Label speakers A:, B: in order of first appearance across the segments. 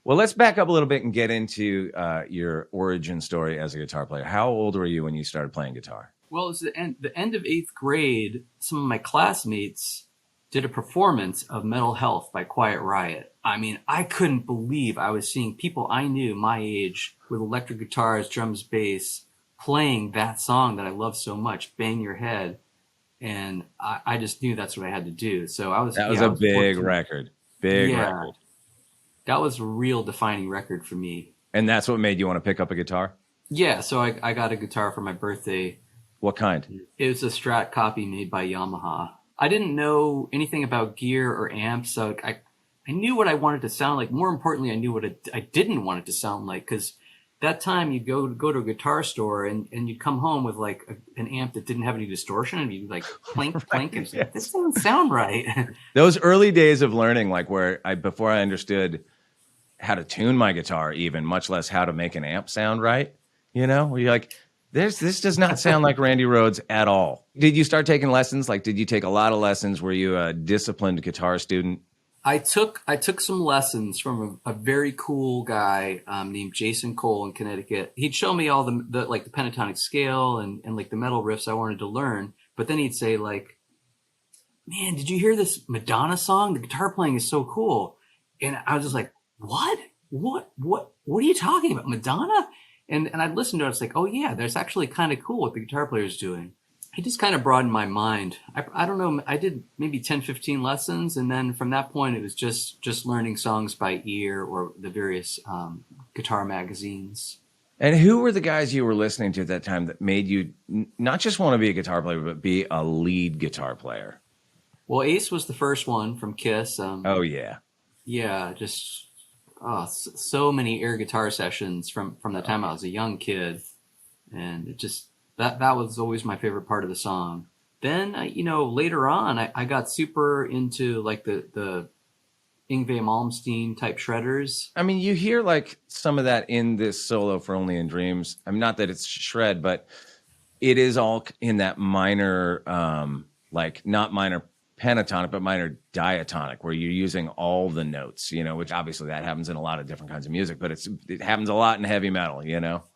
A: Well, let's back up a little bit and get into your origin story as a guitar player. How old were you when you started playing guitar?
B: Well, it was the end of 8th grade. Some of my classmates did a performance of Mental Health by Quiet Riot. I mean, I couldn't believe I was seeing people I knew my age with electric guitars, drums, bass, playing that song that I love so much, Bang Your Head. And I just knew that's what I had to do. So
A: That was a big record. Big record.
B: That was a real defining record for me.
A: And that's what made you want to pick up a guitar?
B: Yeah, so I got a guitar for my birthday.
A: What kind?
B: It was a Strat copy made by Yamaha. I didn't know anything about gear or amps, so I knew what I wanted to sound like. More importantly, I knew what I didn't want it to sound like, because that time you'd go to a guitar store and you'd come home with like an amp that didn't have any distortion, and you'd like clink, clink, and
A: Yes.
B: this doesn't sound right.
A: Those early days of learning, like before I understood how to tune my guitar, even much less how to make an amp sound right, where you're like, this does not sound like Randy Rhoads at all. Did you start taking lessons? Like, did you take a lot of lessons? Were you a disciplined guitar student?
B: I took some lessons from a very cool guy named Jason Cole in Connecticut. He'd show me all the like the pentatonic scale and like the metal riffs I wanted to learn. But then he'd say like, "Man, did you hear this Madonna song? The guitar playing is so cool." And I was just like, "What? What are you talking about? Madonna?" And I'd listen to it. It's like, "Oh yeah, that's actually kind of cool what the guitar player's doing." It just kind of broadened my mind. I don't know. I did maybe 10, 15 lessons. And then from that point, it was just learning songs by ear or the various guitar magazines.
A: And who were the guys you were listening to at that time that made you not just want to be a guitar player, but be a lead guitar player?
B: Well, Ace was the first one from Kiss.
A: Oh, yeah.
B: Yeah, just so many air guitar sessions from the time I was a young kid. And it just... That was always my favorite part of the song. Then, later on, I got super into like the Yngwie Malmsteen type shredders.
A: I mean, you hear like some of that in this solo for Only in Dreams. I mean, not that it's shred, but it is all in that minor, like not minor pentatonic, but minor diatonic, where you're using all the notes, which obviously that happens in a lot of different kinds of music, but it happens a lot in heavy metal,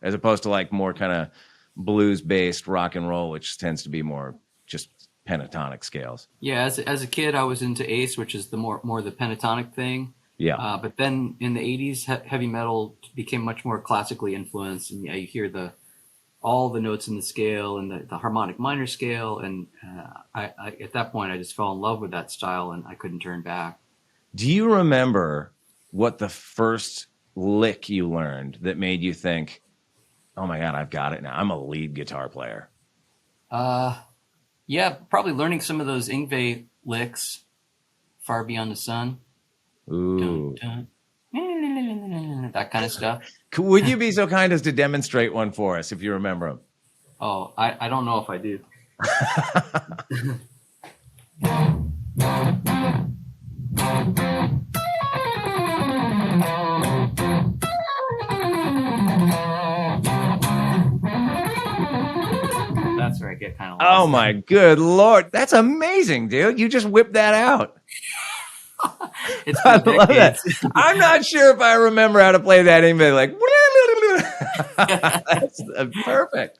A: as opposed to like more kind of blues-based rock and roll, which tends to be more just pentatonic scales.
B: Yeah, as a kid, I was into Ace, which is the more the pentatonic thing.
A: Yeah.
B: But then in the 80s, heavy metal became much more classically influenced, and you hear all the notes in the scale and the harmonic minor scale, and I at that point I just fell in love with that style, and I couldn't turn back.
A: Do you remember what the first lick you learned that made you think, "Oh my God, I've got it now. I'm a lead guitar player"?
B: Yeah, probably learning some of those Yngwie licks, "Far Beyond the Sun."
A: Ooh.
B: Dun, dun, that kind of stuff.
A: Would you be so kind as to demonstrate one for us if you remember them?
B: Oh, I don't know if I do. That's where I get kind of lost.
A: Oh my good Lord. That's amazing, dude. You just whipped that out.
B: It's
A: I
B: been
A: love that.
B: decades.
A: I'm not sure if I remember how to play that anyway. Like, that's perfect.